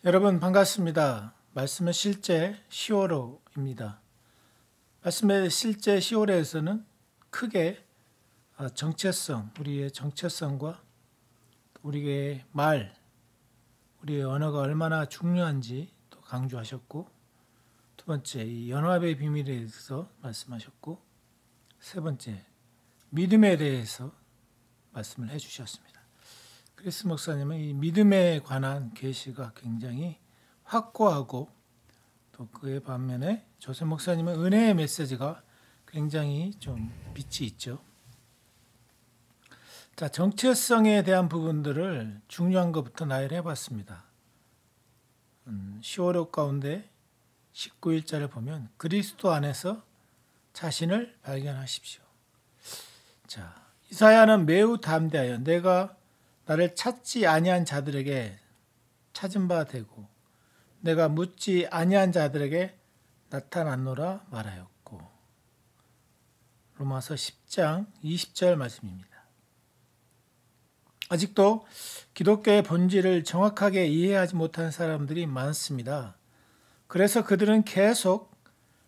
여러분 반갑습니다. 말씀의 실제 시오로입니다. 말씀의 실제 시오로에서는 크게 정체성, 우리의 정체성과 우리의 말, 우리의 언어가 얼마나 중요한지 또 강조하셨고, 두 번째 이 연합의 비밀에 대해서 말씀하셨고, 세 번째 믿음에 대해서 말씀을 해주셨습니다. 크리스 목사님은 이 믿음에 관한 계시가 굉장히 확고하고, 또 그의 반면에 조셉 목사님은 은혜의 메시지가 굉장히 좀 빛이 있죠. 자, 정체성에 대한 부분들을 중요한 것부터 나열해 봤습니다. 10월 가운데 19일자를 보면 그리스도 안에서 자신을 발견하십시오. 자, 이사야는 매우 담대하여 내가 나를 찾지 아니한 자들에게 찾은 바 되고 내가 묻지 아니한 자들에게 나타났노라 말하였고, 로마서 10장 20절 말씀입니다. 아직도 기독교의 본질을 정확하게 이해하지 못한 사람들이 많습니다. 그래서 그들은 계속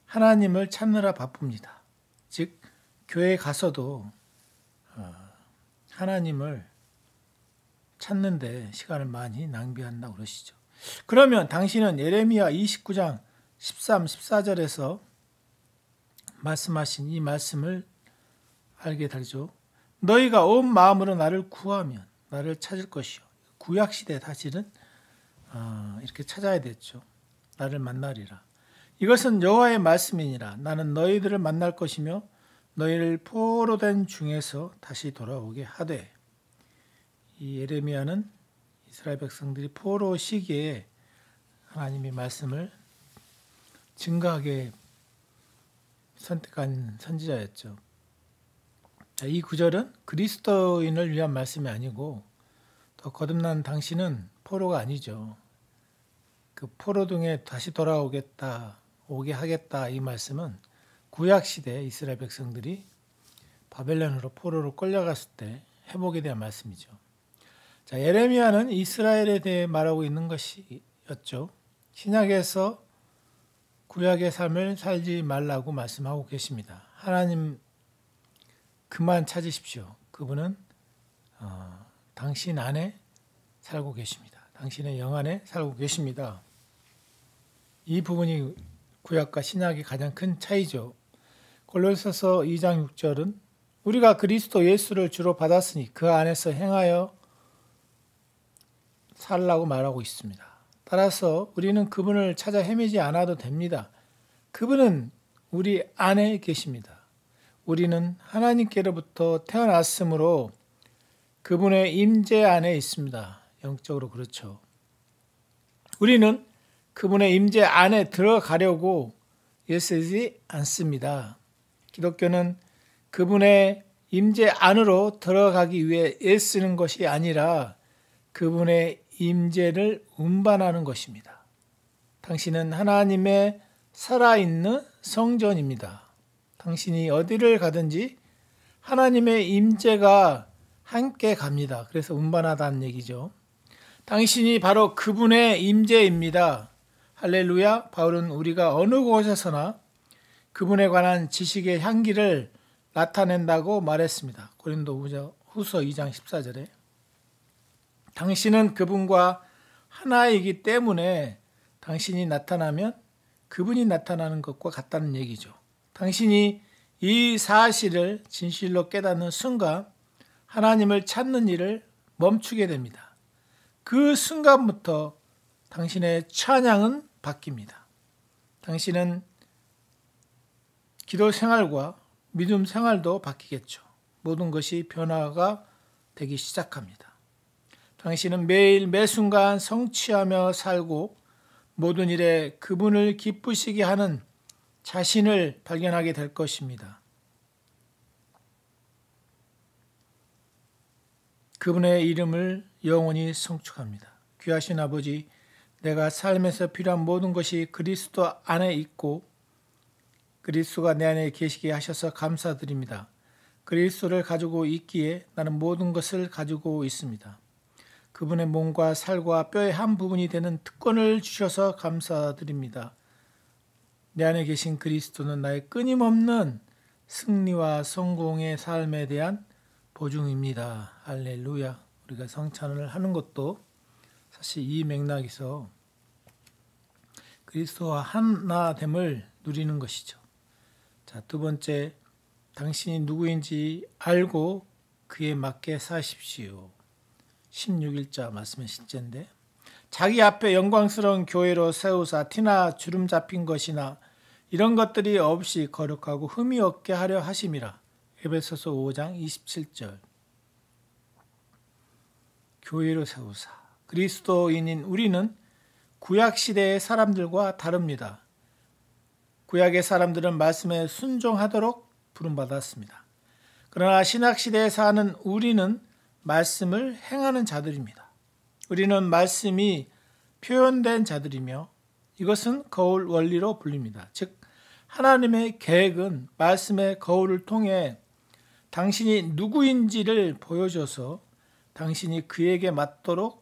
하나님을 찾느라 바쁩니다. 즉 교회에 가서도 하나님을 찾는데 시간을 많이 낭비한다고 그러시죠. 그러면 당신은 예레미야 29장 13, 14절에서 말씀하신 이 말씀을 알게 되죠. 너희가 온 마음으로 나를 구하면 나를 찾을 것이요. 구약시대 사실은 이렇게 찾아야 됐죠. 나를 만나리라. 이것은 여호와의 말씀이니라. 나는 너희들을 만날 것이며 너희를 포로된 중에서 다시 돌아오게 하되. 이 예레미야는 이스라엘 백성들이 포로 시기에 하나님의 말씀을 증거하게 선택한 선지자였죠. 이 구절은 그리스도인을 위한 말씀이 아니고, 더 거듭난 당신은 포로가 아니죠. 그 포로 등에 다시 돌아오겠다, 오게 하겠다, 이 말씀은 구약시대 이스라엘 백성들이 바벨론으로 포로로 끌려갔을 때 회복에 대한 말씀이죠. 자, 예레미야는 이스라엘에 대해 말하고 있는 것이었죠. 신약에서 구약의 삶을 살지 말라고 말씀하고 계십니다. 하나님 그만 찾으십시오. 그분은 당신 안에 살고 계십니다. 당신의 영 안에 살고 계십니다. 이 부분이 구약과 신약의 가장 큰 차이죠. 골로새서 2장 6절은 우리가 그리스도 예수를 주로 받았으니 그 안에서 행하여 살라고 말하고 있습니다. 따라서 우리는 그분을 찾아 헤매지 않아도 됩니다. 그분은 우리 안에 계십니다. 우리는 하나님께로부터 태어났으므로 그분의 임재 안에 있습니다. 영적으로 그렇죠. 우리는 그분의 임재 안에 들어가려고 애쓰지 않습니다. 기독교는 그분의 임재 안으로 들어가기 위해 애쓰는 것이 아니라 그분의 임재를 운반하는 것입니다. 당신은 하나님의 살아있는 성전입니다. 당신이 어디를 가든지 하나님의 임재가 함께 갑니다. 그래서 운반하다는 얘기죠. 당신이 바로 그분의 임재입니다. 할렐루야. 바울은 우리가 어느 곳에서나 그분에 관한 지식의 향기를 나타낸다고 말했습니다. 고린도 후서 2장 14절에 당신은 그분과 하나이기 때문에 당신이 나타나면 그분이 나타나는 것과 같다는 얘기죠. 당신이 이 사실을 진실로 깨닫는 순간 하나님을 찾는 일을 멈추게 됩니다. 그 순간부터 당신의 찬양은 바뀝니다. 당신은 기도 생활과 믿음 생활도 바뀌겠죠. 모든 것이 변화가 되기 시작합니다. 당신은 매일 매순간 성취하며 살고 모든 일에 그분을 기쁘시게 하는 자신을 발견하게 될 것입니다. 그분의 이름을 영원히 성축합니다. 귀하신 아버지, 내가 삶에서 필요한 모든 것이 그리스도 안에 있고 그리스도가 내 안에 계시게 하셔서 감사드립니다. 그리스도를 가지고 있기에 나는 모든 것을 가지고 있습니다. 그분의 몸과 살과 뼈의 한 부분이 되는 특권을 주셔서 감사드립니다. 내 안에 계신 그리스도는 나의 끊임없는 승리와 성공의 삶에 대한 보증입니다. 할렐루야. 우리가 성찬을 하는 것도 사실 이 맥락에서 그리스도와 하나됨을 누리는 것이죠. 자, 두 번째, 당신이 누구인지 알고 그에 맞게 사십시오. 16일자 말씀의 실제인데, 자기 앞에 영광스러운 교회로 세우사 티나 주름 잡힌 것이나 이런 것들이 없이 거룩하고 흠이 없게 하려 하심이라. 에베소서 5장 27절. 교회로 세우사. 그리스도인인 우리는 구약시대의 사람들과 다릅니다. 구약의 사람들은 말씀에 순종하도록 부름받았습니다. 그러나 신약시대에 사는 우리는 말씀을 행하는 자들입니다. 우리는 말씀이 표현된 자들이며 이것은 거울 원리로 불립니다. 즉 하나님의 계획은 말씀의 거울을 통해 당신이 누구인지를 보여줘서 당신이 그에 맞도록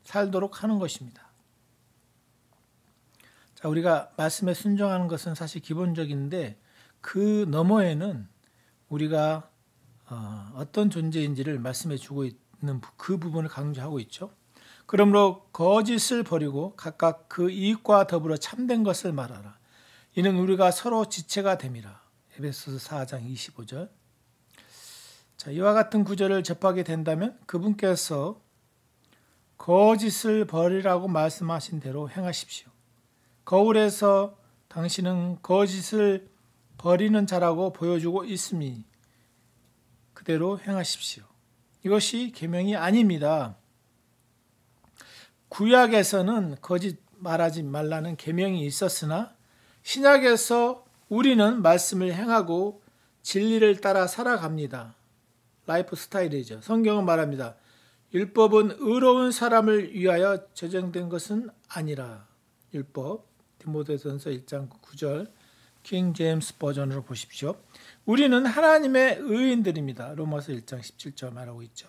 살도록 하는 것입니다. 자, 우리가 말씀에 순종하는 것은 사실 기본적인데 그 너머에는 우리가 어떤 존재인지를 말씀해 주고 있는 그 부분을 강조하고 있죠. 그러므로 거짓을 버리고 각각 그 이익과 더불어 참된 것을 말하라. 이는 우리가 서로 지체가 됨이라. 에베소서 4장 25절. 자, 이와 같은 구절을 접하게 된다면 그분께서 거짓을 버리라고 말씀하신 대로 행하십시오. 거울에서 당신은 거짓을 버리는 자라고 보여주고 있으니 그대로 행하십시오. 이것이 계명이 아닙니다. 구약에서는 거짓 말하지 말라는 계명이 있었으나 신약에서 우리는 말씀을 행하고 진리를 따라 살아갑니다. 라이프 스타일이죠. 성경은 말합니다. 율법은 의로운 사람을 위하여 제정된 것은 아니라. 율법 디모데전서 1장 9절 킹 제임스 버전으로 보십시오. 우리는 하나님의 의인들입니다. 로마서 1장 17절 말하고 있죠.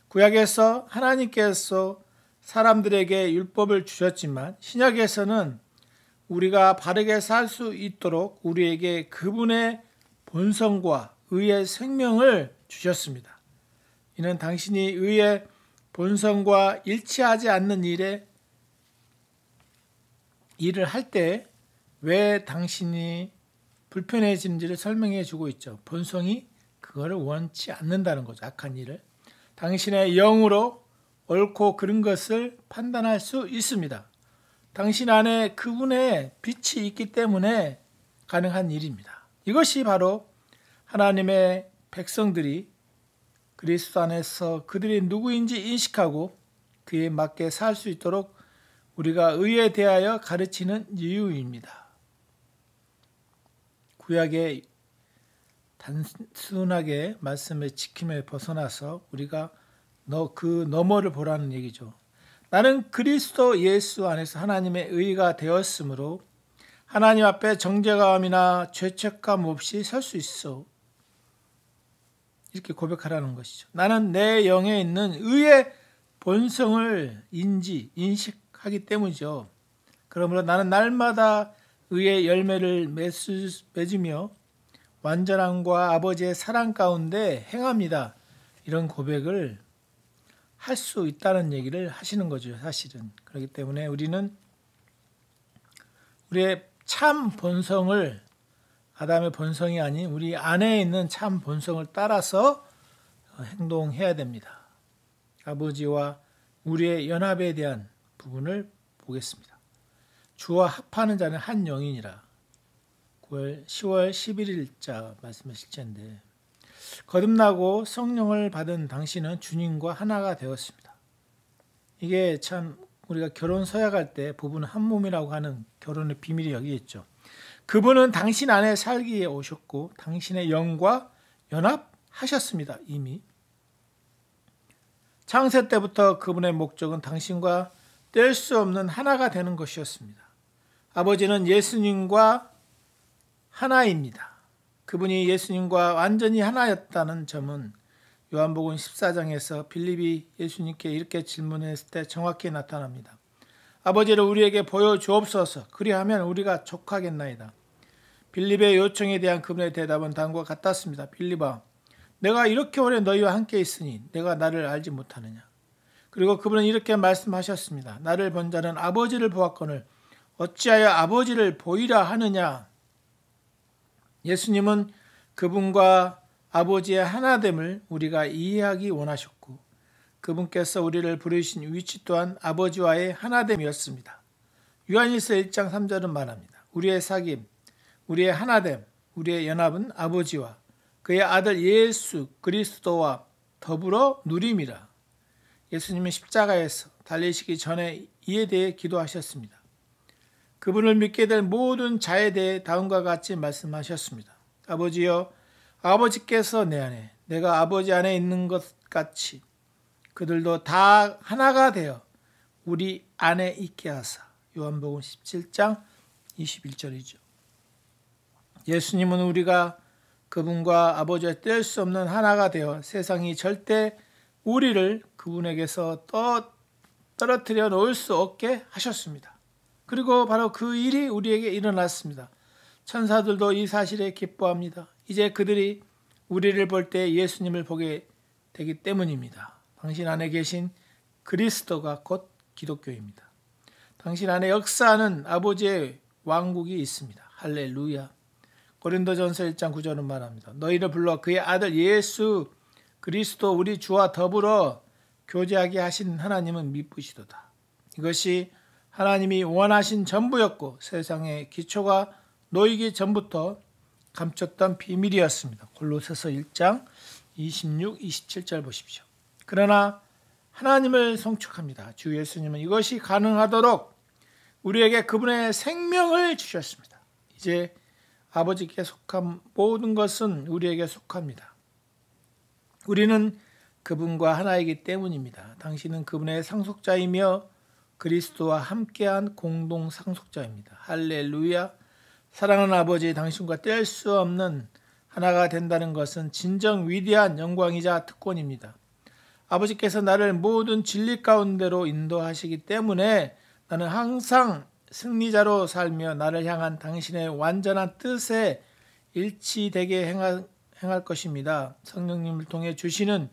구약에서 하나님께서 사람들에게 율법을 주셨지만 신약에서는 우리가 바르게 살 수 있도록 우리에게 그분의 본성과 의의 생명을 주셨습니다. 이는 당신이 의의 본성과 일치하지 않는 일을 할 때 왜 당신이 불편해지는지를 설명해 주고 있죠. 본성이 그거를 원치 않는다는 거죠. 악한 일을. 당신의 영으로 옳고 그른 것을 판단할 수 있습니다. 당신 안에 그분의 빛이 있기 때문에 가능한 일입니다. 이것이 바로 하나님의 백성들이 그리스도 안에서 그들이 누구인지 인식하고 그에 맞게 살 수 있도록 우리가 의에 대하여 가르치는 이유입니다. 구약의 단순하게 말씀의 지킴에 벗어나서 우리가 그 너머를 보라는 얘기죠. 나는 그리스도 예수 안에서 하나님의 의가 되었으므로 하나님 앞에 정죄감이나 죄책감 없이 설 수 있어. 이렇게 고백하라는 것이죠. 나는 내 영에 있는 의의 본성을 인식하기 때문이죠. 그러므로 나는 날마다 의의 열매를 맺으며 완전함과 아버지의 사랑 가운데 행합니다. 이런 고백을 할 수 있다는 얘기를 하시는 거죠. 사실은. 그렇기 때문에 우리는 우리의 참 본성을 아담의 본성이 아닌 우리 안에 있는 참 본성을 따라서 행동해야 됩니다. 아버지와 우리의 연합에 대한 부분을 보겠습니다. 주와 합하는 자는 한 영이니라. 10월 11일자 말씀의 실제인데 거듭나고 성령을 받은 당신은 주님과 하나가 되었습니다. 이게 참 우리가 결혼 서약할 때 부부는 한 몸이라고 하는 결혼의 비밀이 여기 있죠. 그분은 당신 안에 살기에 오셨고 당신의 영과 연합하셨습니다. 이미. 창세 때부터 그분의 목적은 당신과 뗄 수 없는 하나가 되는 것이었습니다. 아버지는 예수님과 하나입니다. 그분이 예수님과 완전히 하나였다는 점은 요한복음 14장에서 빌립이 예수님께 이렇게 질문했을 때 정확히 나타납니다. 아버지를 우리에게 보여주옵소서. 그리하면 우리가 족하겠나이다. 빌립의 요청에 대한 그분의 대답은 다음과 같았습니다. 빌립아, 내가 이렇게 오래 너희와 함께 있으니 내가 나를 알지 못하느냐. 그리고 그분은 이렇게 말씀하셨습니다. 나를 본 자는 아버지를 보았거늘 어찌하여 아버지를 보이라 하느냐. 예수님은 그분과 아버지의 하나됨을 우리가 이해하기 원하셨고 그분께서 우리를 부르신 위치 또한 아버지와의 하나됨이었습니다. 요한일서 1장 3절은 말합니다. 우리의 사귐, 우리의 하나됨, 우리의 연합은 아버지와 그의 아들 예수 그리스도와 더불어 누림이라. 예수님은 십자가에서 달리시기 전에 이에 대해 기도하셨습니다. 그분을 믿게 될 모든 자에 대해 다음과 같이 말씀하셨습니다. 아버지여, 아버지께서 내 안에, 내가 아버지 안에 있는 것 같이 그들도 다 하나가 되어 우리 안에 있게 하사. 요한복음 17장 21절이죠. 예수님은 우리가 그분과 아버지와 뗄 수 없는 하나가 되어 세상이 절대 우리를 그분에게서 떨어뜨려 놓을 수 없게 하셨습니다. 그리고 바로 그 일이 우리에게 일어났습니다. 천사들도 이 사실에 기뻐합니다. 이제 그들이 우리를 볼 때 예수님을 보게 되기 때문입니다. 당신 안에 계신 그리스도가 곧 기독교입니다. 당신 안에 역사하는 아버지의 왕국이 있습니다. 할렐루야. 고린도전서 1장 9절은 말합니다. 너희를 불러 그의 아들 예수 그리스도 우리 주와 더불어 교제하게 하신 하나님은 미쁘시도다. 이것이 하나님이 원하신 전부였고 세상의 기초가 놓이기 전부터 감췄던 비밀이었습니다. 골로새서 1장 26, 27절 보십시오. 그러나 하나님을 송축합니다. 주 예수님은 이것이 가능하도록 우리에게 그분의 생명을 주셨습니다. 이제 아버지께 속한 모든 것은 우리에게 속합니다. 우리는 그분과 하나이기 때문입니다. 당신은 그분의 상속자이며 그리스도와 함께한 공동 상속자입니다. 할렐루야. 사랑하는 아버지, 당신과 뗄 수 없는 하나가 된다는 것은 진정 위대한 영광이자 특권입니다. 아버지께서 나를 모든 진리 가운데로 인도하시기 때문에 나는 항상 승리자로 살며 나를 향한 당신의 완전한 뜻에 일치되게 행할 것입니다. 성령님을 통해 주시는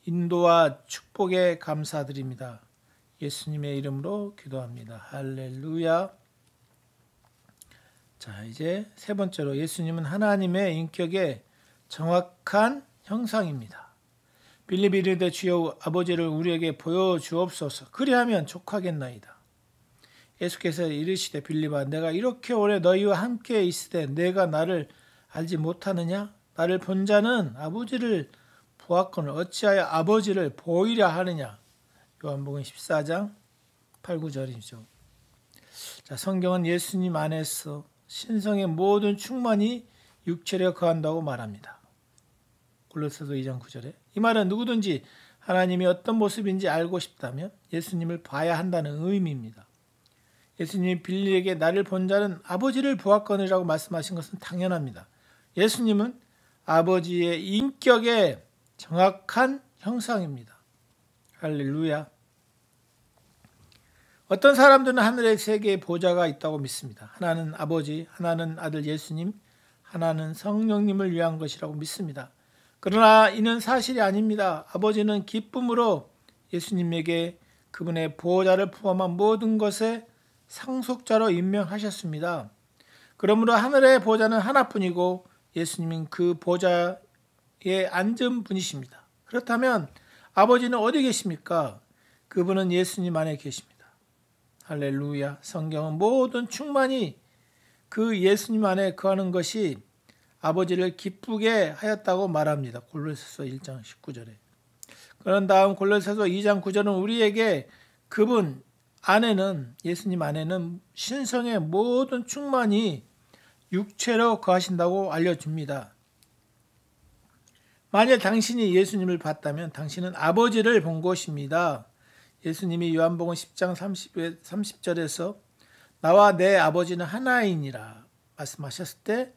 인도와 축복에 감사드립니다. 예수님의 이름으로 기도합니다. 할렐루야. 자, 이제 세 번째로 예수님은 하나님의 인격의 정확한 형상입니다. 빌립이 이르되 주여 아버지를 우리에게 보여주옵소서. 그리하면 족하겠나이다. 예수께서 이르시되 빌립아, 내가 이렇게 오래 너희와 함께 있으되 내가 나를 알지 못하느냐? 나를 본 자는 아버지를 보았거늘 어찌하여 아버지를 보이려 하느냐? 요한복음 14장 8, 9절이죠. 자, 성경은 예수님 안에서 신성의 모든 충만이 육체로 거한다고 말합니다. 골로새서 2장 9절에 이 말은 누구든지 하나님이 어떤 모습인지 알고 싶다면 예수님을 봐야 한다는 의미입니다. 예수님이 빌립에게 나를 본 자는 아버지를 보았거니라고 말씀하신 것은 당연합니다. 예수님은 아버지의 인격의 정확한 형상입니다. 할렐루야. 어떤 사람들은 하늘의 세 개의 보좌가 있다고 믿습니다. 하나는 아버지, 하나는 아들 예수님, 하나는 성령님을 위한 것이라고 믿습니다. 그러나 이는 사실이 아닙니다. 아버지는 기쁨으로 예수님에게 그분의 보좌를 포함한 모든 것에 상속자로 임명하셨습니다. 그러므로 하늘의 보좌는 하나뿐이고 예수님은 그 보좌에 앉은 분이십니다. 그렇다면 아버지는 어디 계십니까? 그분은 예수님 안에 계십니다. 할렐루야. 성경은 모든 충만이 그 예수님 안에 거하는 것이 아버지를 기쁘게 하였다고 말합니다. 골로새서 1장 19절에. 그런 다음 골로새서 2장 9절은 우리에게 그분 안에는, 예수님 안에는 신성의 모든 충만이 육체로 거하신다고 알려줍니다. 만일 당신이 예수님을 봤다면 당신은 아버지를 본 것입니다. 예수님이 요한복음 10장 30절에서 나와 내 아버지는 하나이니라 말씀하셨을 때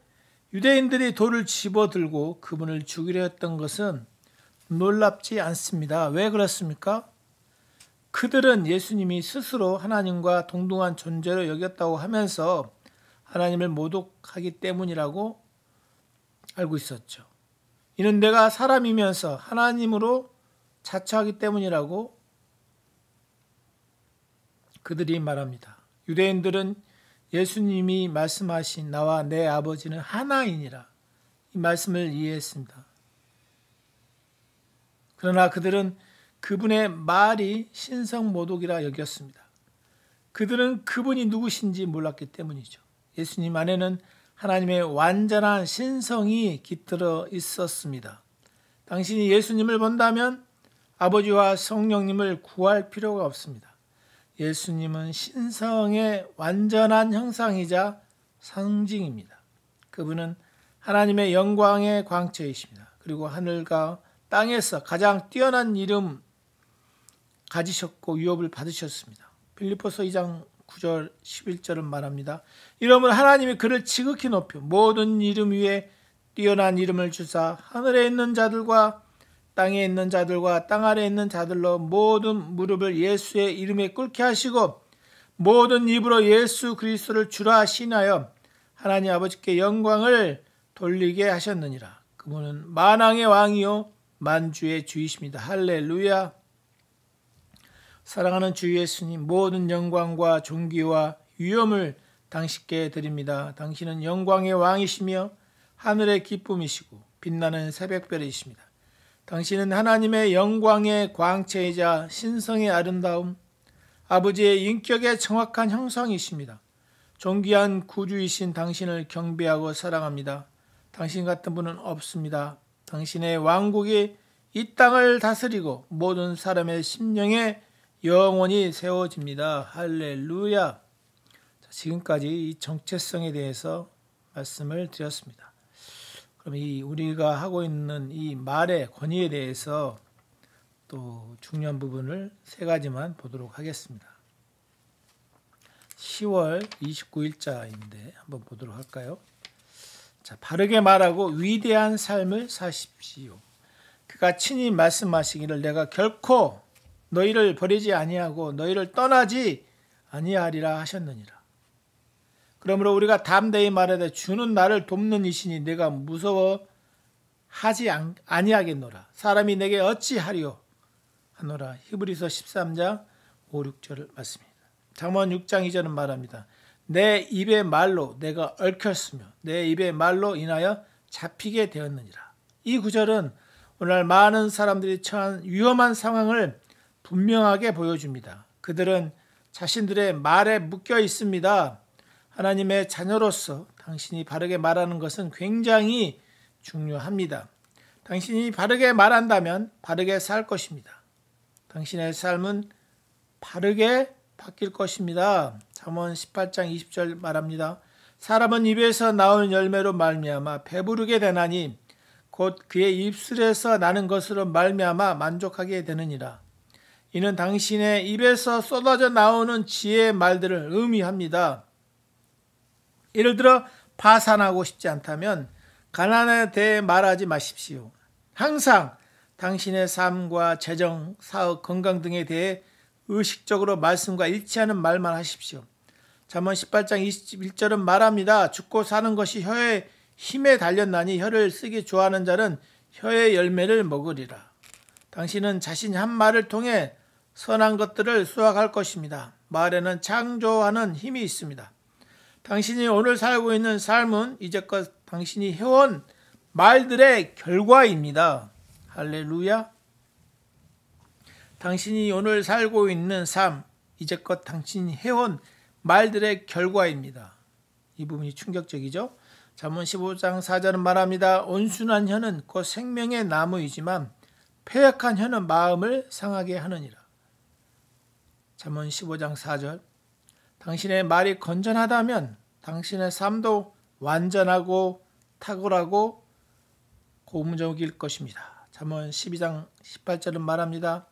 유대인들이 돌을 집어들고 그분을 죽이려 했던 것은 놀랍지 않습니다. 왜 그렇습니까? 그들은 예수님이 스스로 하나님과 동등한 존재로 여겼다고 하면서 하나님을 모독하기 때문이라고 알고 있었죠. 이는 내가 사람이면서 하나님으로 자처하기 때문이라고 그들이 말합니다. 유대인들은 예수님이 말씀하신 나와 내 아버지는 하나이니라 이 말씀을 이해했습니다. 그러나 그들은 그분의 말이 신성모독이라 여겼습니다. 그들은 그분이 누구신지 몰랐기 때문이죠. 예수님 안에는 하나님의 완전한 신성이 깃들어 있었습니다. 당신이 예수님을 본다면 아버지와 성령님을 구할 필요가 없습니다. 예수님은 신성의 완전한 형상이자 상징입니다. 그분은 하나님의 영광의 광채이십니다. 그리고 하늘과 땅에서 가장 뛰어난 이름 가지셨고 위협을 받으셨습니다. 빌립보서 2장 9절 11절은 말합니다. 이러므로 하나님이 그를 지극히 높여 모든 이름 위에 뛰어난 이름을 주사 하늘에 있는 자들과 땅에 있는 자들과 땅 아래에 있는 자들로 모든 무릎을 예수의 이름에 꿇게 하시고 모든 입으로 예수 그리스도를 주라 신하여 하나님 아버지께 영광을 돌리게 하셨느니라. 그분은 만왕의 왕이요 만주의 주이십니다. 할렐루야. 사랑하는 주 예수님, 모든 영광과 존귀와 위엄을 당신께 드립니다. 당신은 영광의 왕이시며 하늘의 기쁨이시고 빛나는 새벽별이십니다. 당신은 하나님의 영광의 광채이자 신성의 아름다움, 아버지의 인격의 정확한 형상이십니다. 존귀한 구주이신 당신을 경배하고 사랑합니다. 당신 같은 분은 없습니다. 당신의 왕국이 이 땅을 다스리고 모든 사람의 심령에 영원히 세워집니다. 할렐루야. 지금까지 이 정체성에 대해서 말씀을 드렸습니다. 그럼 우리가 하고 있는 이 말의 권위에 대해서 또 중요한 부분을 세 가지만 보도록 하겠습니다. 10월 29일자인데 한번 보도록 할까요? 자, 바르게 말하고 위대한 삶을 사십시오. 그가 친히 말씀하시기를 내가 결코 너희를 버리지 아니하고 너희를 떠나지 아니하리라 하셨느니라. 그러므로 우리가 담대히 말하되 주는 나를 돕는 이시니 내가 무서워하지 아니하겠노라. 사람이 내게 어찌하리요 하노라. 히브리서 13장 5, 6절 말씀입니다. 잠언 6장 2절은 말합니다. 내 입의 말로 내가 얽혔으며 내 입의 말로 인하여 잡히게 되었느니라. 이 구절은 오늘 많은 사람들이 처한 위험한 상황을 분명하게 보여줍니다. 그들은 자신들의 말에 묶여 있습니다. 하나님의 자녀로서 당신이 바르게 말하는 것은 굉장히 중요합니다. 당신이 바르게 말한다면 바르게 살 것입니다. 당신의 삶은 바르게 바뀔 것입니다. 잠언 18장 20절 말합니다. 사람은 입에서 나오는 열매로 말미암아 배부르게 되나니 곧 그의 입술에서 나는 것으로 말미암아 만족하게 되느니라. 이는 당신의 입에서 쏟아져 나오는 지혜의 말들을 의미합니다. 예를 들어 파산하고 싶지 않다면 가난에 대해 말하지 마십시오. 항상 당신의 삶과 재정, 사업, 건강 등에 대해 의식적으로 말씀과 일치하는 말만 하십시오. 잠언 18장 21절은 말합니다. 죽고 사는 것이 혀의 힘에 달렸나니 혀를 쓰기 좋아하는 자는 혀의 열매를 먹으리라. 당신은 자신이 한 말을 통해 선한 것들을 수확할 것입니다. 말에는 창조하는 힘이 있습니다. 당신이 오늘 살고 있는 삶은 이제껏 당신이 해온 말들의 결과입니다. 할렐루야. 당신이 오늘 살고 있는 삶, 이제껏 당신이 해온 말들의 결과입니다. 이 부분이 충격적이죠. 잠언 15장 4절은 말합니다. 온순한 혀는 곧 생명의 나무이지만 패역한 혀는 마음을 상하게 하느니라. 잠언 15장 4절. 당신의 말이 건전하다면 당신의 삶도 완전하고 탁월하고 고무적일 것입니다. 잠언 12장 18절은 말합니다.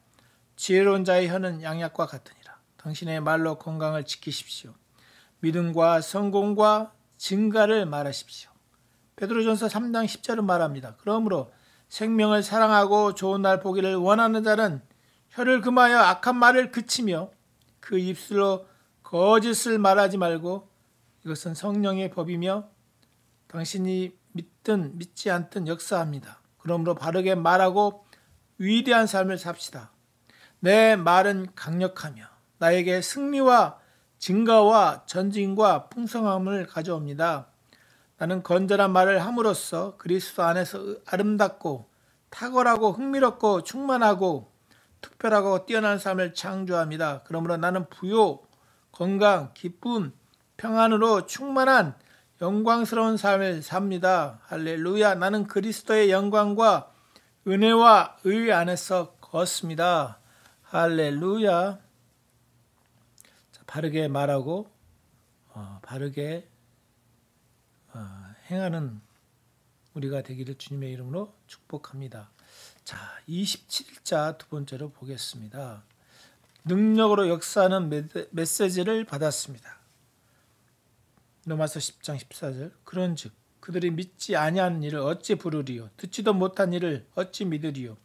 지혜로운 자의 혀는 양약과 같으니라. 당신의 말로 건강을 지키십시오. 믿음과 성공과 증가를 말하십시오. 베드로전서 3장 10절은 말합니다. 그러므로 생명을 사랑하고 좋은 날 보기를 원하는 자는 혀를 금하여 악한 말을 그치며 그 입술로 거짓을 말하지 말고 이것은 성령의 법이며 당신이 믿든 믿지 않든 역사합니다. 그러므로 바르게 말하고 위대한 삶을 삽시다. 내 말은 강력하며 나에게 승리와 증거와 전진과 풍성함을 가져옵니다. 나는 건전한 말을 함으로써 그리스도 안에서 아름답고 탁월하고 흥미롭고 충만하고 특별하고 뛰어난 삶을 창조합니다. 그러므로 나는 부요, 건강, 기쁨, 평안으로 충만한 영광스러운 삶을 삽니다. 할렐루야. 나는 그리스도의 영광과 은혜와 의 안에서 걷습니다. 할렐루야. 자, 바르게 말하고 바르게 행하는 우리가 되기를 주님의 이름으로 축복합니다. 자, 27자 두 번째로 보겠습니다. 능력으로 역사하는 메시지를 받았습니다. 로마서 10장 14절. 그런즉 그들이 믿지 아니하는 일을 어찌 부르리요? 듣지도 못한 일을 어찌 믿으리요?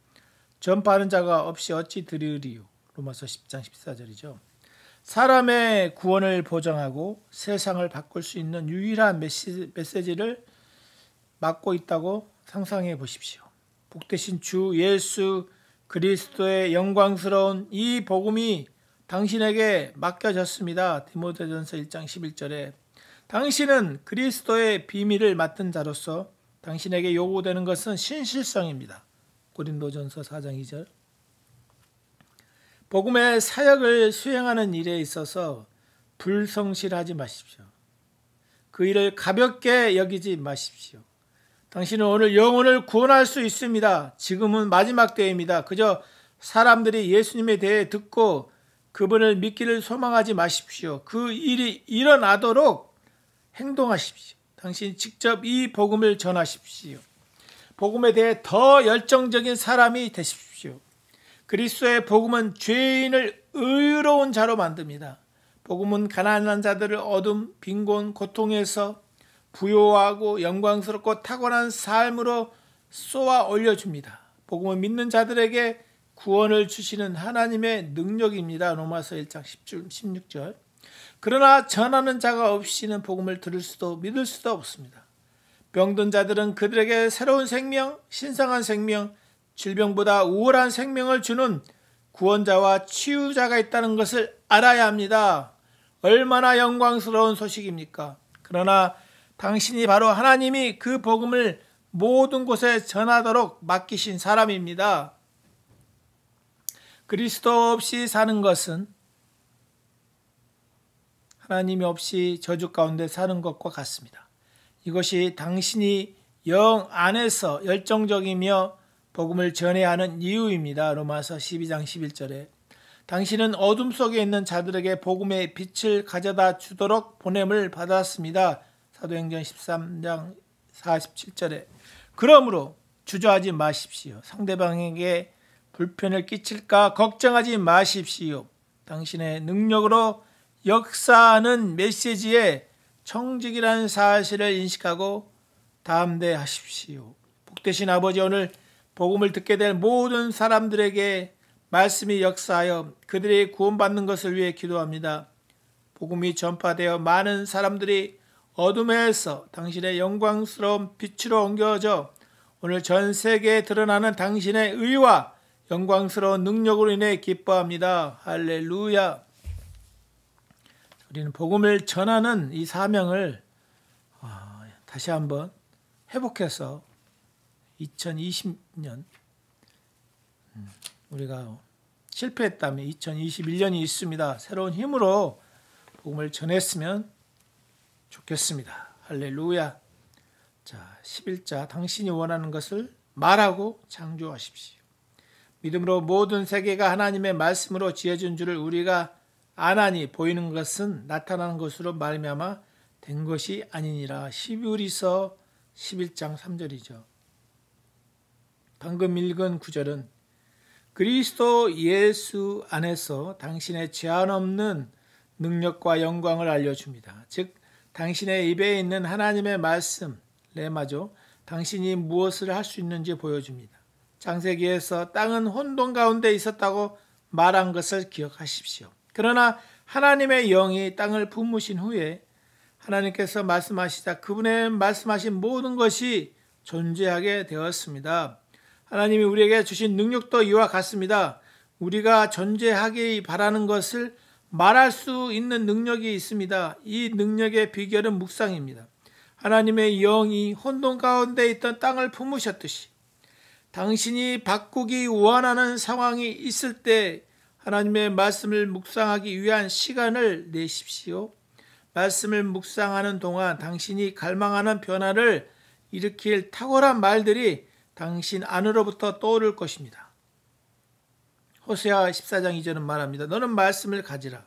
전파하는 자가 없이 어찌 들으리요? 로마서 10장 14절이죠. 사람의 구원을 보장하고 세상을 바꿀 수 있는 유일한 메시지를 맡고 있다고 상상해 보십시오. 복되신 주 예수 그리스도의 영광스러운 이 복음이 당신에게 맡겨졌습니다. 디모데전서 1장 11절에 당신은 그리스도의 비밀을 맡은 자로서 당신에게 요구되는 것은 신실성입니다. 고린도전서 4장 2절. 복음의 사역을 수행하는 일에 있어서 불성실하지 마십시오. 그 일을 가볍게 여기지 마십시오. 당신은 오늘 영혼을 구원할 수 있습니다. 지금은 마지막 때입니다. 그저 사람들이 예수님에 대해 듣고 그분을 믿기를 소망하지 마십시오. 그 일이 일어나도록 행동하십시오. 당신 직접 이 복음을 전하십시오. 복음에 대해 더 열정적인 사람이 되십시오. 그리스도의 복음은 죄인을 의로운 자로 만듭니다. 복음은 가난한 자들을 어둠, 빈곤, 고통에서 부요하고 영광스럽고 탁월한 삶으로 쏘아 올려줍니다. 복음은 믿는 자들에게 구원을 주시는 하나님의 능력입니다. 로마서 1장 16절. 그러나 전하는 자가 없이는 복음을 들을 수도 믿을 수도 없습니다. 병든 자들은 그들에게 새로운 생명, 신성한 생명, 질병보다 우월한 생명을 주는 구원자와 치유자가 있다는 것을 알아야 합니다. 얼마나 영광스러운 소식입니까? 그러나 당신이 바로 하나님이 그 복음을 모든 곳에 전하도록 맡기신 사람입니다. 그리스도 없이 사는 것은 하나님이 없이 저주 가운데 사는 것과 같습니다. 이것이 당신이 영 안에서 열정적이며 복음을 전해야 하는 이유입니다. 로마서 12장 11절에 당신은 어둠 속에 있는 자들에게 복음의 빛을 가져다 주도록 보냄을 받았습니다. 사도행전 13장 47절에 그러므로 주저하지 마십시오. 상대방에게 불편을 끼칠까 걱정하지 마십시오. 당신의 능력으로 역사하는 메시지에 청직이라는 사실을 인식하고 담대하십시오. 복되신 아버지, 오늘 복음을 듣게 될 모든 사람들에게 말씀이 역사하여 그들이 구원받는 것을 위해 기도합니다. 복음이 전파되어 많은 사람들이 어둠에서 당신의 영광스러운 빛으로 옮겨져 오늘 전 세계에 드러나는 당신의 의와 영광스러운 능력으로 인해 기뻐합니다. 할렐루야. 우리는 복음을 전하는 이 사명을 다시 한번 회복해서 2020년 우리가 실패했다면 2021년이 있습니다. 새로운 힘으로 복음을 전했으면 좋겠습니다. 할렐루야. 자, 11자 당신이 원하는 것을 말하고 창조하십시오. 믿음으로 모든 세계가 하나님의 말씀으로 지어진 줄을 우리가 아나니 보이는 것은 나타나는 것으로 말미암아 된 것이 아니니라. 히브리서 11장 3절이죠. 방금 읽은 구절은 그리스도 예수 안에서 당신의 제한 없는 능력과 영광을 알려줍니다. 즉 당신의 입에 있는 하나님의 말씀, 레마죠. 당신이 무엇을 할 수 있는지 보여줍니다. 창세기에서 땅은 혼돈 가운데 있었다고 말한 것을 기억하십시오. 그러나 하나님의 영이 땅을 품으신 후에 하나님께서 말씀하시자 그분의 말씀하신 모든 것이 존재하게 되었습니다. 하나님이 우리에게 주신 능력도 이와 같습니다. 우리가 존재하기 바라는 것을 말할 수 있는 능력이 있습니다. 이 능력의 비결은 묵상입니다. 하나님의 영이 혼돈 가운데 있던 땅을 품으셨듯이 당신이 바꾸기 원하는 상황이 있을 때 하나님의 말씀을 묵상하기 위한 시간을 내십시오. 말씀을 묵상하는 동안 당신이 갈망하는 변화를 일으킬 탁월한 말들이 당신 안으로부터 떠오를 것입니다. 호세아 14장 2절은 말합니다. 너는 말씀을 가지라.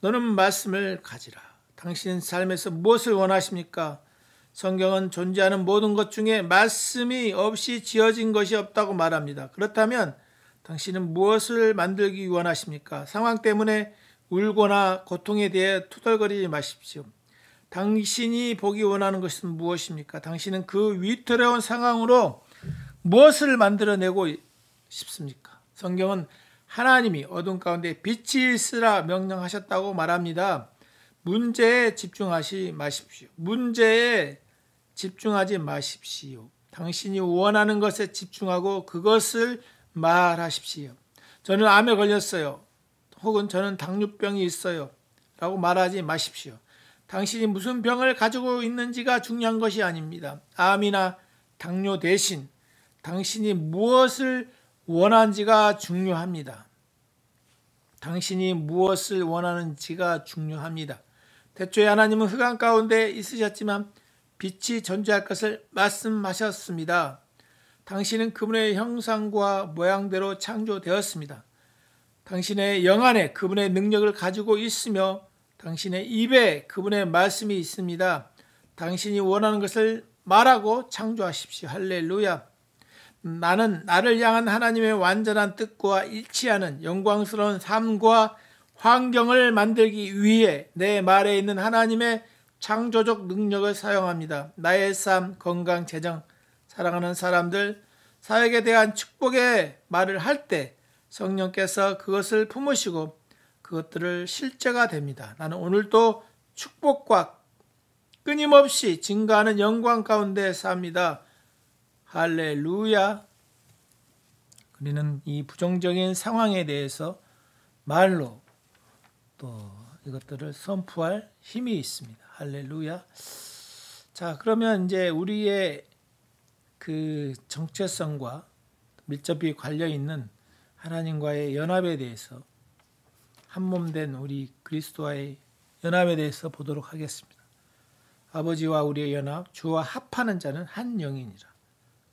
너는 말씀을 가지라. 당신 삶에서 무엇을 원하십니까? 성경은 존재하는 모든 것 중에 말씀이 없이 지어진 것이 없다고 말합니다. 그렇다면 당신은 무엇을 만들기 원하십니까? 상황 때문에 울거나 고통에 대해 투덜거리지 마십시오. 당신이 보기 원하는 것은 무엇입니까? 당신은 그 위태로운 상황으로 무엇을 만들어내고 싶습니까? 성경은 하나님이 어둠 가운데 빛이 있으라 명령하셨다고 말합니다. 문제에 집중하지 마십시오. 문제에 집중하지 마십시오. 당신이 원하는 것에 집중하고 그것을 말하십시오. 저는 암에 걸렸어요. 혹은 저는 당뇨병이 있어요. 라고 말하지 마십시오. 당신이 무슨 병을 가지고 있는지가 중요한 것이 아닙니다. 암이나 당뇨 대신 당신이 무엇을 원하는지가 중요합니다. 당신이 무엇을 원하는지가 중요합니다. 태초에 하나님은 흑암 가운데 있으셨지만 빛이 존재할 것을 말씀하셨습니다. 당신은 그분의 형상과 모양대로 창조되었습니다. 당신의 영 안에 그분의 능력을 가지고 있으며 당신의 입에 그분의 말씀이 있습니다. 당신이 원하는 것을 말하고 창조하십시오. 할렐루야. 나는 나를 향한 하나님의 완전한 뜻과 일치하는 영광스러운 삶과 환경을 만들기 위해 내 말에 있는 하나님의 창조적 능력을 사용합니다. 나의 삶, 건강, 재정, 사랑하는 사람들, 사역에 대한 축복의 말을 할 때 성령께서 그것을 품으시고 그것들을 실제가 됩니다. 나는 오늘도 축복과 끊임없이 증가하는 영광 가운데 삽니다. 할렐루야. 우리는 이 부정적인 상황에 대해서 말로 또 이것들을 선포할 힘이 있습니다. 할렐루야. 자, 그러면 이제 우리의 그 정체성과 밀접히 관련 있는 하나님과의 연합에 대해서 한몸된 우리 그리스도와의 연합에 대해서 보도록 하겠습니다. 아버지와 우리의 연합, 주와 합하는 자는 한 영이니라.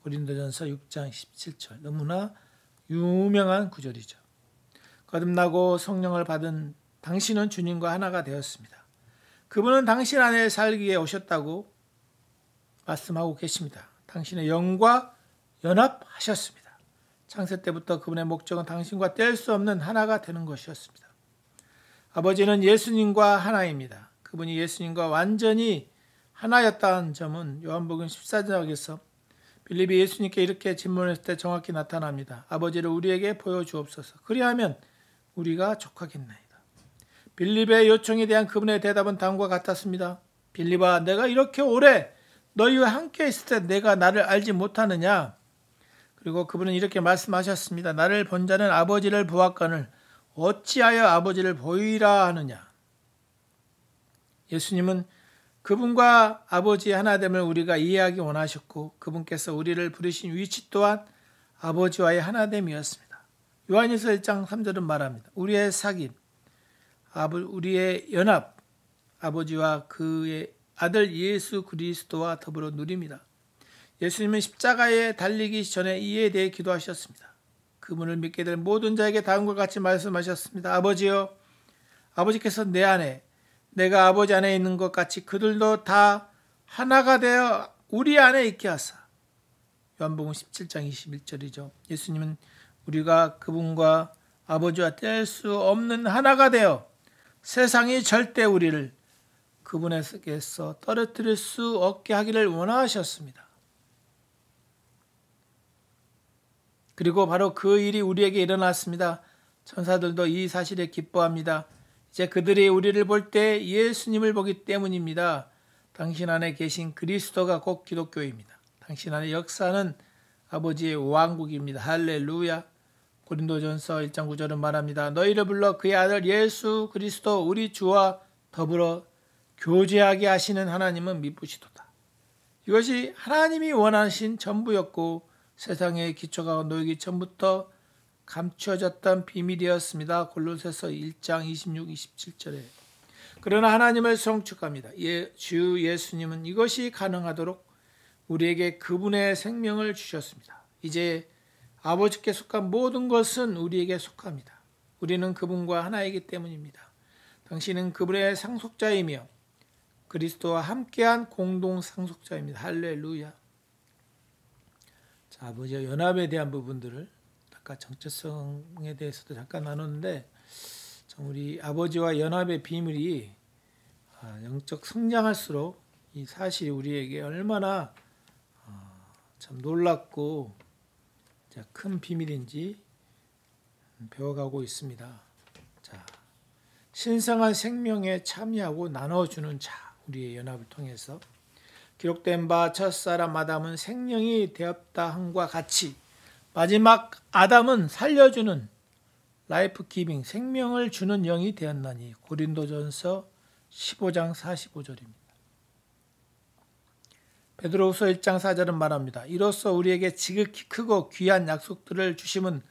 고린도전서 6장 17절. 너무나 유명한 구절이죠. 거듭나고 성령을 받은 당신은 주님과 하나가 되었습니다. 그분은 당신 안에 살기에 오셨다고 말씀하고 계십니다. 당신의 영과 연합하셨습니다. 창세 때부터 그분의 목적은 당신과 뗄 수 없는 하나가 되는 것이었습니다. 아버지는 예수님과 하나입니다. 그분이 예수님과 완전히 하나였다는 점은 요한복음 14장에서 빌립이 예수님께 이렇게 질문했을 때 정확히 나타납니다. 아버지를 우리에게 보여주옵소서. 그리하면 우리가 족하겠나이다. 빌립의 요청에 대한 그분의 대답은 다음과 같았습니다. 빌립아, 내가 이렇게 오래 너희와 함께 있을 때 내가 나를 알지 못하느냐? 그리고 그분은 이렇게 말씀하셨습니다. 나를 본 자는 아버지를 보았거늘 어찌하여 아버지를 보이라 하느냐? 예수님은 그분과 아버지의 하나됨을 우리가 이해하기 원하셨고 그분께서 우리를 부르신 위치 또한 아버지와의 하나됨이었습니다. 요한일서 1장 3절은 말합니다. 우리의 사귐, 우리의 연합, 아버지와 그의 아들 예수 그리스도와 더불어 누립니다. 예수님은 십자가에 달리기 전에 이에 대해 기도하셨습니다. 그분을 믿게 될 모든 자에게 다음과 같이 말씀하셨습니다. 아버지여, 아버지께서 내 안에 내가 아버지 안에 있는 것 같이 그들도 다 하나가 되어 우리 안에 있게 하사. 요한복음 17장 21절이죠. 예수님은 우리가 그분과 아버지와 뗄 수 없는 하나가 되어 세상이 절대 우리를 그분에게서 떨어뜨릴 수 없게 하기를 원하셨습니다. 그리고 바로 그 일이 우리에게 일어났습니다. 천사들도 이 사실에 기뻐합니다. 이제 그들이 우리를 볼 때 예수님을 보기 때문입니다. 당신 안에 계신 그리스도가 곧 기독교입니다. 당신 안의 역사는 아버지의 왕국입니다. 할렐루야. 고린도전서 1장 9절은 말합니다. 너희를 불러 그의 아들 예수 그리스도 우리 주와 더불어 교제하게 하시는 하나님은 미쁘시도다. 이것이 하나님이 원하신 전부였고 세상의 기초가 놓이기 전부터 감추어졌던 비밀이었습니다. 골로새서 1장 26, 27절에. 그러나 하나님을 송축합니다. 주 예수님은 이것이 가능하도록 우리에게 그분의 생명을 주셨습니다. 이제 아버지께 속한 모든 것은 우리에게 속합니다. 우리는 그분과 하나이기 때문입니다. 당신은 그분의 상속자이며 그리스도와 함께한 공동 상속자입니다. 할렐루야. 자, 아버지와 연합에 대한 부분들을 아까 정체성에 대해서도 잠깐 나눴는데 참 우리 아버지와 연합의 비밀이 영적 성장할수록 이 사실이 우리에게 얼마나 참 놀랍고 큰 비밀인지 배워가고 있습니다. 자, 신성한 생명에 참여하고 나눠주는 자, 우리의 연합을 통해서 기록된 바 첫사람 아담은 생명이 되었다 함과 같이 마지막 아담은 살려주는 라이프 기빙 생명을 주는 영이 되었나니. 고린도전서 15장 45절입니다. 베드로후서 1장 4절은 말합니다. 이로써 우리에게 지극히 크고 귀한 약속들을 주심은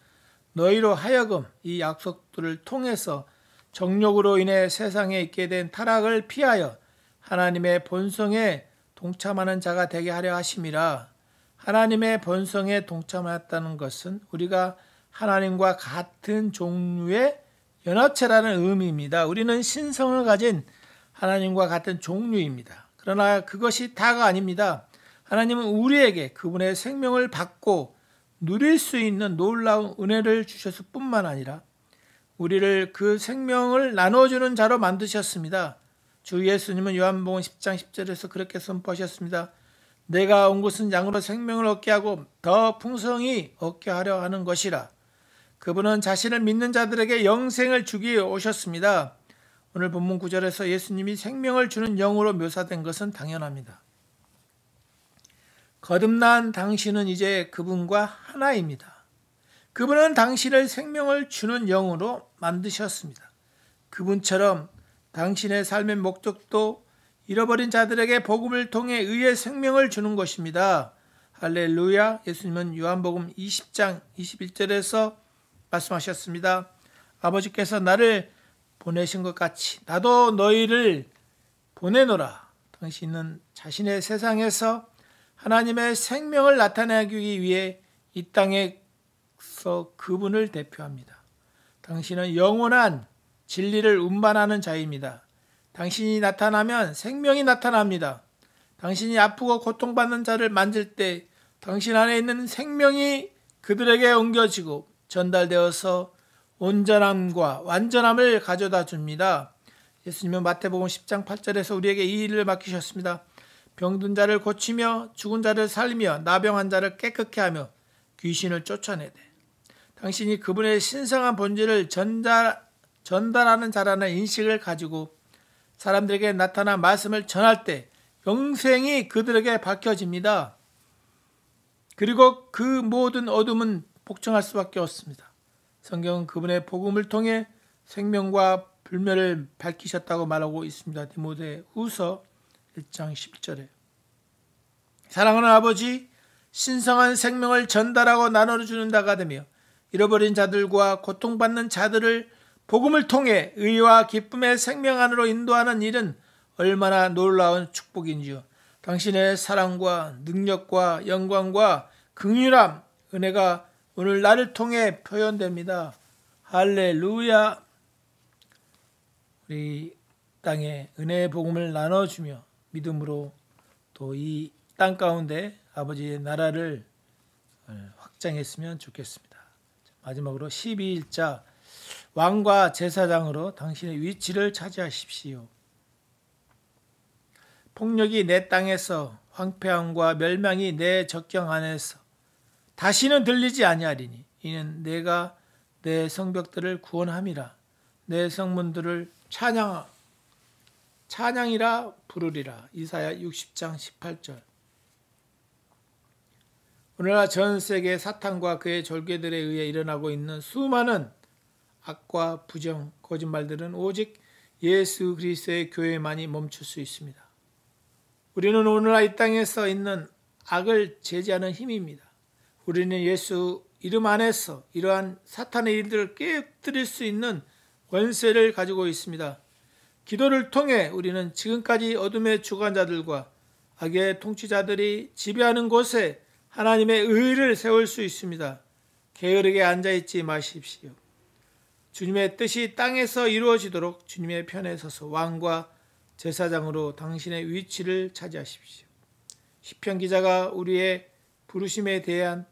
너희로 하여금 이 약속들을 통해서 정욕으로 인해 세상에 있게 된 타락을 피하여 하나님의 본성에 동참하는 자가 되게 하려 하심이라. 하나님의 본성에 동참하였다는 것은 우리가 하나님과 같은 종류의 연합체라는 의미입니다. 우리는 신성을 가진 하나님과 같은 종류입니다. 그러나 그것이 다가 아닙니다. 하나님은 우리에게 그분의 생명을 받고 누릴 수 있는 놀라운 은혜를 주셨을 뿐만 아니라 우리를 그 생명을 나눠주는 자로 만드셨습니다. 주 예수님은 요한복음 10장 10절에서 그렇게 선포하셨습니다. 내가 온 것은 양으로 생명을 얻게 하고 더 풍성히 얻게 하려 하는 것이라. 그분은 자신을 믿는 자들에게 영생을 주기 위해 오셨습니다. 오늘 본문 9절에서 예수님이 생명을 주는 영으로 묘사된 것은 당연합니다. 거듭난 당신은 이제 그분과 하나입니다. 그분은 당신을 생명을 주는 영으로 만드셨습니다. 그분처럼 당신의 삶의 목적도 잃어버린 자들에게 복음을 통해 의의 생명을 주는 것입니다. 할렐루야. 예수님은 요한복음 20장 21절에서 말씀하셨습니다. 아버지께서 나를 보내신 것 같이 나도 너희를 보내노라. 당신은 자신의 세상에서 하나님의 생명을 나타내기 위해 이 땅에서 그분을 대표합니다. 당신은 영원한 진리를 운반하는 자입니다. 당신이 나타나면 생명이 나타납니다. 당신이 아프고 고통받는 자를 만질 때 당신 안에 있는 생명이 그들에게 옮겨지고 전달되어서 온전함과 완전함을 가져다 줍니다. 예수님은 마태복음 10장 8절에서 우리에게 이 일을 맡기셨습니다. 병든 자를 고치며 죽은 자를 살리며 나병한 자를 깨끗게 하며 귀신을 쫓아내되. 당신이 그분의 신성한 본질을 전달하는 자라는 인식을 가지고 사람들에게 나타난 말씀을 전할 때 영생이 그들에게 밝혀집니다. 그리고 그 모든 어둠은 복종할 수밖에 없습니다. 성경은 그분의 복음을 통해 생명과 불멸을 밝히셨다고 말하고 있습니다. 디모데후서 1장 10절에. 사랑하는 아버지, 신성한 생명을 전달하고 나눠주는 자가 되며 잃어버린 자들과 고통받는 자들을 복음을 통해 의와 기쁨의 생명 안으로 인도하는 일은 얼마나 놀라운 축복인지요. 당신의 사랑과 능력과 영광과 긍휼함, 은혜가 오늘 나를 통해 표현됩니다. 할렐루야. 우리 땅에 은혜의 복음을 나눠주며 믿음으로 또 이 땅 가운데 아버지의 나라를 확장했으면 좋겠습니다. 마지막으로 12일자 왕과 제사장으로 당신의 위치를 차지하십시오. 폭력이 내 땅에서, 황폐함과 멸망이 내 적경 안에서, 다시는 들리지 아니하리니 이는 내가 내 성벽들을 구원함이라 내 성문들을 찬양이라 부르리라. 이사야 60장 18절. 오늘날 전 세계 사탄과 그의 졸개들에 의해 일어나고 있는 수많은 악과 부정, 거짓말들은 오직 예수 그리스도의 교회만이 멈출 수 있습니다. 우리는 오늘날 이 땅에서 있는 악을 제지하는 힘입니다. 우리는 예수 이름 안에서 이러한 사탄의 일들을 깨뜨릴 수 있는 권세를 가지고 있습니다. 기도를 통해 우리는 지금까지 어둠의 주관자들과 악의 통치자들이 지배하는 곳에 하나님의 의를 세울 수 있습니다. 게으르게 앉아있지 마십시오. 주님의 뜻이 땅에서 이루어지도록 주님의 편에 서서 왕과 제사장으로 당신의 위치를 차지하십시오. 시편 기자가 우리의 부르심에 대한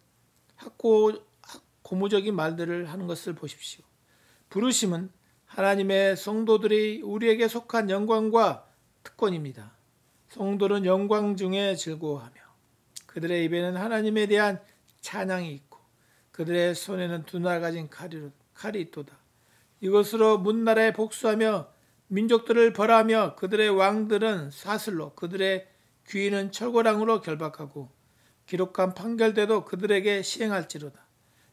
고무적인 말들을 하는 것을 보십시오. 부르심은 하나님의 성도들이 우리에게 속한 영광과 특권입니다. 성도는 영광 중에 즐거워하며 그들의 입에는 하나님에 대한 찬양이 있고 그들의 손에는 두 날 가진 칼이 있도다. 이것으로 문나라에 복수하며 민족들을 벌하며 그들의 왕들은 사슬로 그들의 귀인은 철거랑으로 결박하고 기록한 판결대도 그들에게 시행할지로다.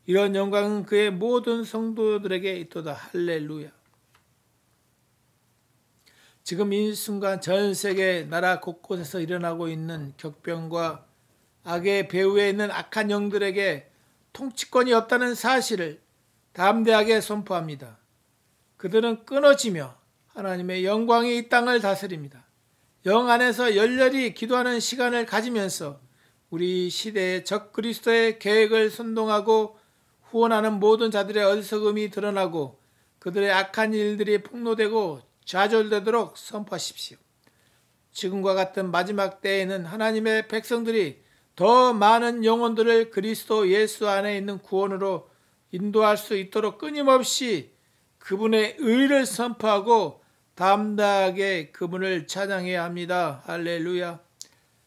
이런 영광은 그의 모든 성도들에게 있도다. 할렐루야. 지금 이 순간 전 세계 나라 곳곳에서 일어나고 있는 격병과 악의 배후에 있는 악한 영들에게 통치권이 없다는 사실을 담대하게 선포합니다. 그들은 끊어지며 하나님의 영광이 이 땅을 다스립니다. 영 안에서 열렬히 기도하는 시간을 가지면서 우리 시대의 적 그리스도의 계획을 선동하고 후원하는 모든 자들의 어리석음이 드러나고 그들의 악한 일들이 폭로되고 좌절되도록 선포하십시오. 지금과 같은 마지막 때에는 하나님의 백성들이 더 많은 영혼들을 그리스도 예수 안에 있는 구원으로 인도할 수 있도록 끊임없이 그분의 의를 선포하고 담대하게 그분을 찬양해야 합니다. 할렐루야.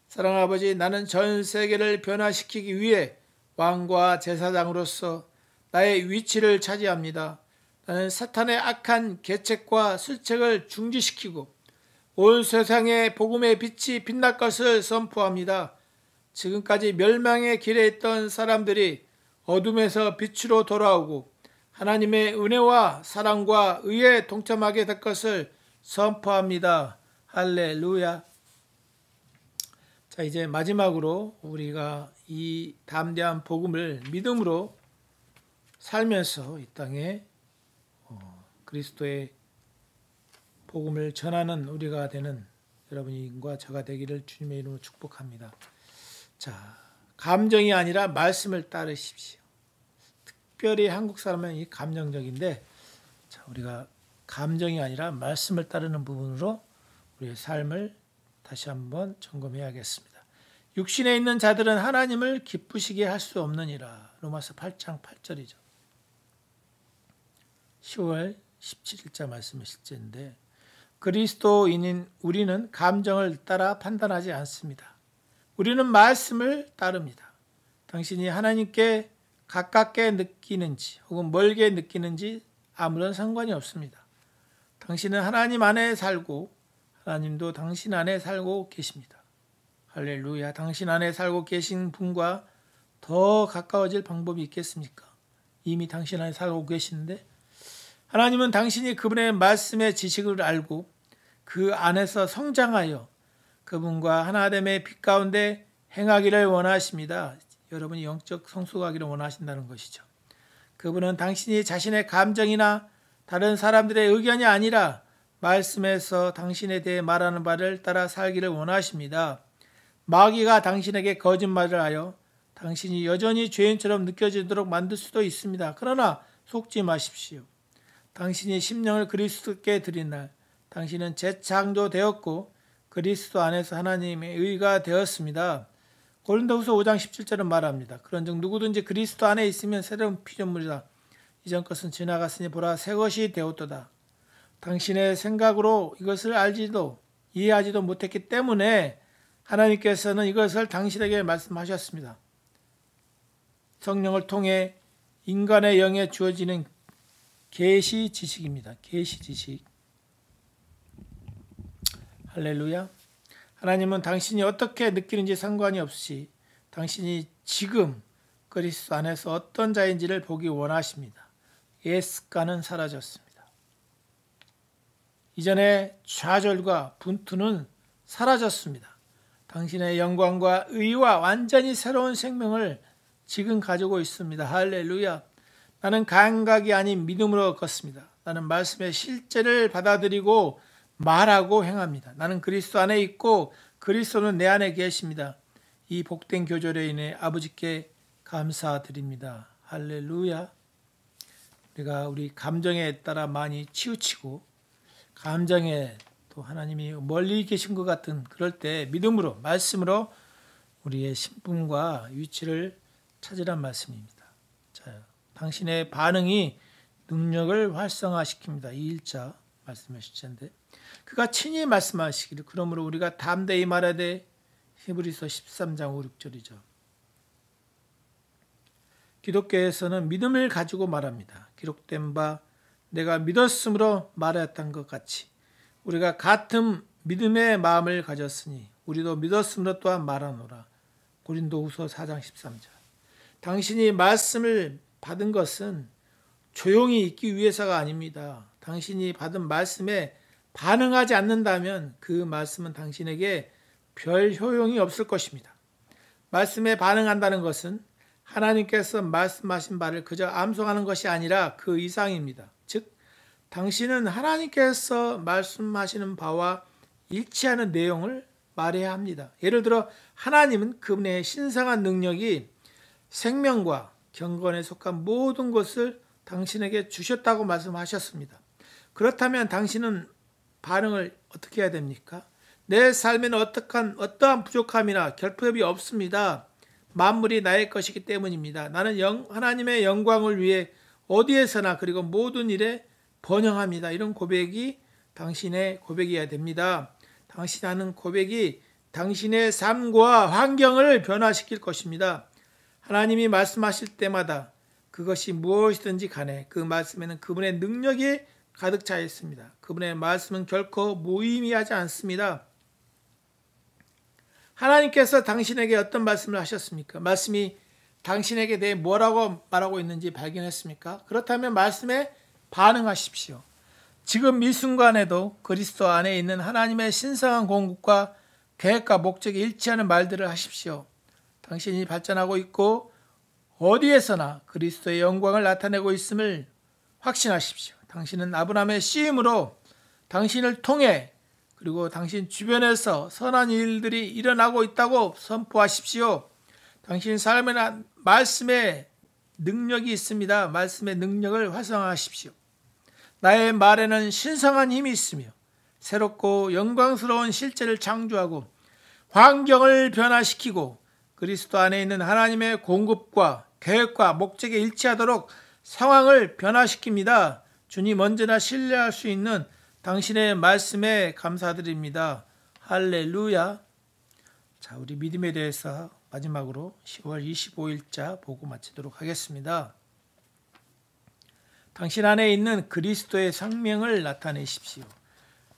사랑하는 아버지, 나는 전 세계를 변화시키기 위해 왕과 제사장으로서 나의 위치를 차지합니다. 나는 사탄의 악한 계책과 술책을 중지시키고 온 세상에 복음의 빛이 빛날 것을 선포합니다. 지금까지 멸망의 길에 있던 사람들이 어둠에서 빛으로 돌아오고 하나님의 은혜와 사랑과 의에 동참하게 될 것을 선포합니다. 할렐루야. 자, 이제 마지막으로 우리가 이 담대한 복음을 믿음으로 살면서 이 땅에 그리스도의 복음을 전하는 우리가 되는 여러분과 저가 되기를 주님의 이름으로 축복합니다. 자, 감정이 아니라 말씀을 따르십시오. 특별히 한국 사람은 이 감정적인데, 자, 우리가 감정이 아니라 말씀을 따르는 부분으로 우리의 삶을 다시 한번 점검해야겠습니다. 육신에 있는 자들은 하나님을 기쁘시게 할 수 없느니라. 로마서 8장 8절이죠. 10월 17일자 말씀의 실제인데, 그리스도인인 우리는 감정을 따라 판단하지 않습니다. 우리는 말씀을 따릅니다. 당신이 하나님께 가깝게 느끼는지 혹은 멀게 느끼는지 아무런 상관이 없습니다. 당신은 하나님 안에 살고 하나님도 당신 안에 살고 계십니다. 할렐루야. 당신 안에 살고 계신 분과 더 가까워질 방법이 있겠습니까? 이미 당신 안에 살고 계시는데 하나님은 당신이 그분의 말씀의 지식을 알고 그 안에서 성장하여 그분과 하나됨의 빛 가운데 행하기를 원하십니다. 여러분이 영적 성숙하기를 원하신다는 것이죠. 그분은 당신이 자신의 감정이나 다른 사람들의 의견이 아니라 말씀에서 당신에 대해 말하는 바를 따라 살기를 원하십니다. 마귀가 당신에게 거짓말을 하여 당신이 여전히 죄인처럼 느껴지도록 만들 수도 있습니다. 그러나 속지 마십시오. 당신이 심령을 그리스도께 드린 날 당신은 재창조되었고 그리스도 안에서 하나님의 의가 되었습니다. 고린도후서 5장 17절은 말합니다. 그런즉 누구든지 그리스도 안에 있으면 새로운 피조물이다. 이전 것은 지나갔으니 보라 새 것이 되었도다. 당신의 생각으로 이것을 알지도 이해하지도 못했기 때문에 하나님께서는 이것을 당신에게 말씀하셨습니다. 성령을 통해 인간의 영에 주어지는 계시 지식입니다. 계시 지식. 할렐루야. 하나님은 당신이 어떻게 느끼는지 상관이 없이 당신이 지금 그리스도 안에서 어떤 자인지를 보기 원하십니다. 옛 습관은 사라졌습니다. 이전의 좌절과 분투는 사라졌습니다. 당신의 영광과 의와 완전히 새로운 생명을 지금 가지고 있습니다. 할렐루야. 나는 감각이 아닌 믿음으로 걷습니다. 나는 말씀의 실제를 받아들이고 말하고 행합니다. 나는 그리스도 안에 있고 그리스도는 내 안에 계십니다. 이 복된 교절에 인해 아버지께 감사드립니다. 할렐루야. 우리가 우리 감정에 따라 많이 치우치고 감정에 또 하나님이 멀리 계신 것 같은 그럴 때 믿음으로 말씀으로 우리의 신분과 위치를 찾으란 말씀입니다. 자, 당신의 반응이 능력을 활성화시킵니다. 이 1자 말씀의 시체인데 그가 친히 말씀하시기를 그러므로 우리가 담대히 말하되 히브리서 13장 5, 6절이죠. 기독교에서는 믿음을 가지고 말합니다. 기록된 바 내가 믿었으므로 말하였던 것 같이 우리가 같은 믿음의 마음을 가졌으니 우리도 믿었으므로 또한 말하노라. 고린도후서 4장 13절. 당신이 말씀을 받은 것은 조용히 있기 위해서가 아닙니다. 당신이 받은 말씀에 반응하지 않는다면 그 말씀은 당신에게 별 효용이 없을 것입니다. 말씀에 반응한다는 것은 하나님께서 말씀하신 바를 그저 암송하는 것이 아니라 그 이상입니다. 즉, 당신은 하나님께서 말씀하시는 바와 일치하는 내용을 말해야 합니다. 예를 들어 하나님은 그분의 신성한 능력이 생명과 경건에 속한 모든 것을 당신에게 주셨다고 말씀하셨습니다. 그렇다면 당신은 반응을 어떻게 해야 됩니까? 내 삶에는 어떠한 부족함이나 결핍이 없습니다. 만물이 나의 것이기 때문입니다. 나는 하나님의 영광을 위해 어디에서나 그리고 모든 일에 번영합니다. 이런 고백이 당신의 고백이어야 됩니다. 당신이 하는 고백이 당신의 삶과 환경을 변화시킬 것입니다. 하나님이 말씀하실 때마다 그것이 무엇이든지 간에 그 말씀에는 그분의 능력이 가득 차 있습니다. 그분의 말씀은 결코 무의미하지 않습니다. 하나님께서 당신에게 어떤 말씀을 하셨습니까? 말씀이 당신에게 대해 뭐라고 말하고 있는지 발견했습니까? 그렇다면 말씀에 반응하십시오. 지금 이 순간에도 그리스도 안에 있는 하나님의 신성한 공급과 계획과 목적이 일치하는 말들을 하십시오. 당신이 발전하고 있고 어디에서나 그리스도의 영광을 나타내고 있음을 확신하십시오. 당신은 아브라함의 씨임으로 당신을 통해 그리고 당신 주변에서 선한 일들이 일어나고 있다고 선포하십시오. 당신 삶에 말씀의 능력이 있습니다. 말씀의 능력을 활성화하십시오. 나의 말에는 신성한 힘이 있으며 새롭고 영광스러운 실제를 창조하고 환경을 변화시키고 그리스도 안에 있는 하나님의 공급과 계획과 목적에 일치하도록 상황을 변화시킵니다. 주님 언제나 신뢰할 수 있는 당신의 말씀에 감사드립니다. 할렐루야. 자, 우리 믿음에 대해서 마지막으로 10월 25일자 보고 마치도록 하겠습니다. 당신 안에 있는 그리스도의 생명을 나타내십시오.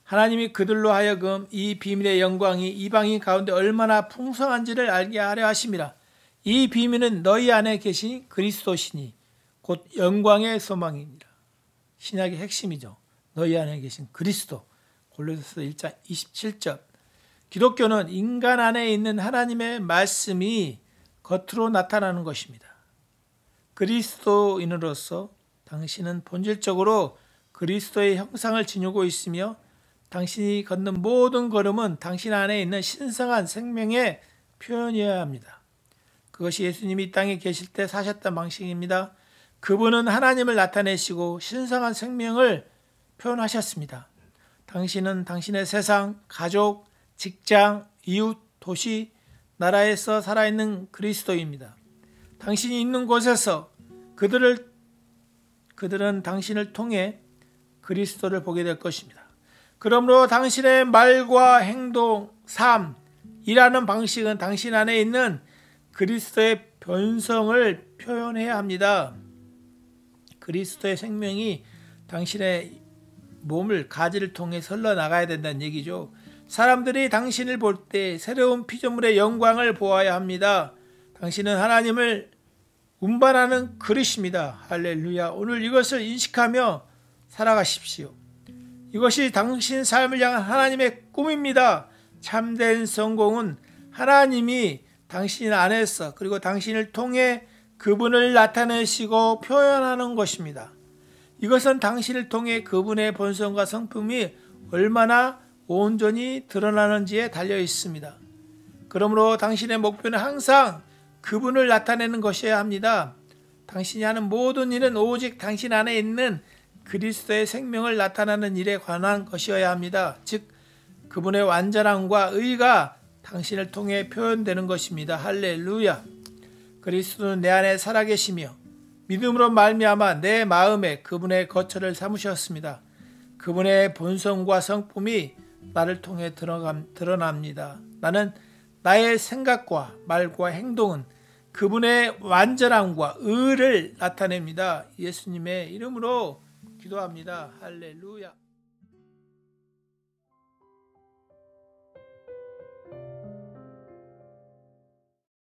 하나님이 그들로 하여금 이 비밀의 영광이 이방인 가운데 얼마나 풍성한지를 알게 하려 하심이라. 이 비밀은 너희 안에 계신 그리스도시니 곧 영광의 소망입니다. 신약의 핵심이죠. 너희 안에 계신 그리스도. 골로새서 1장 27절. 기독교는 인간 안에 있는 하나님의 말씀이 겉으로 나타나는 것입니다. 그리스도인으로서 당신은 본질적으로 그리스도의 형상을 지니고 있으며 당신이 걷는 모든 걸음은 당신 안에 있는 신성한 생명의 표현이어야 합니다. 그것이 예수님이 이 땅에 계실 때 사셨던 방식입니다. 그분은 하나님을 나타내시고 신성한 생명을 표현하셨습니다. 당신은 당신의 세상, 가족, 직장, 이웃, 도시, 나라에서 살아있는 그리스도입니다. 당신이 있는 곳에서 그들은 당신을 통해 그리스도를 보게 될 것입니다. 그러므로 당신의 말과 행동, 삶, 일하는 방식은 당신 안에 있는 그리스도의 본성을 표현해야 합니다. 그리스도의 생명이 당신의 몸을 가지를 통해 흘러나가야 된다는 얘기죠. 사람들이 당신을 볼 때 새로운 피조물의 영광을 보아야 합니다. 당신은 하나님을 운반하는 그릇입니다. 할렐루야. 오늘 이것을 인식하며 살아가십시오. 이것이 당신 삶을 향한 하나님의 꿈입니다. 참된 성공은 하나님이 당신 안에서 그리고 당신을 통해 그분을 나타내시고 표현하는 것입니다. 이것은 당신을 통해 그분의 본성과 성품이 얼마나 온전히 드러나는지에 달려 있습니다. 그러므로 당신의 목표는 항상 그분을 나타내는 것이어야 합니다. 당신이 하는 모든 일은 오직 당신 안에 있는 그리스도의 생명을 나타내는 일에 관한 것이어야 합니다. 즉 그분의 완전함과 의가 당신을 통해 표현되는 것입니다. 할렐루야. 그리스도는 내 안에 살아계시며 믿음으로 말미암아 내 마음에 그분의 거처를 삼으셨습니다. 그분의 본성과 성품이 나를 통해 드러납니다. 나는 나의 생각과 말과 행동은 그분의 완전함과 의를 나타냅니다. 예수님의 이름으로 기도합니다. 할렐루야.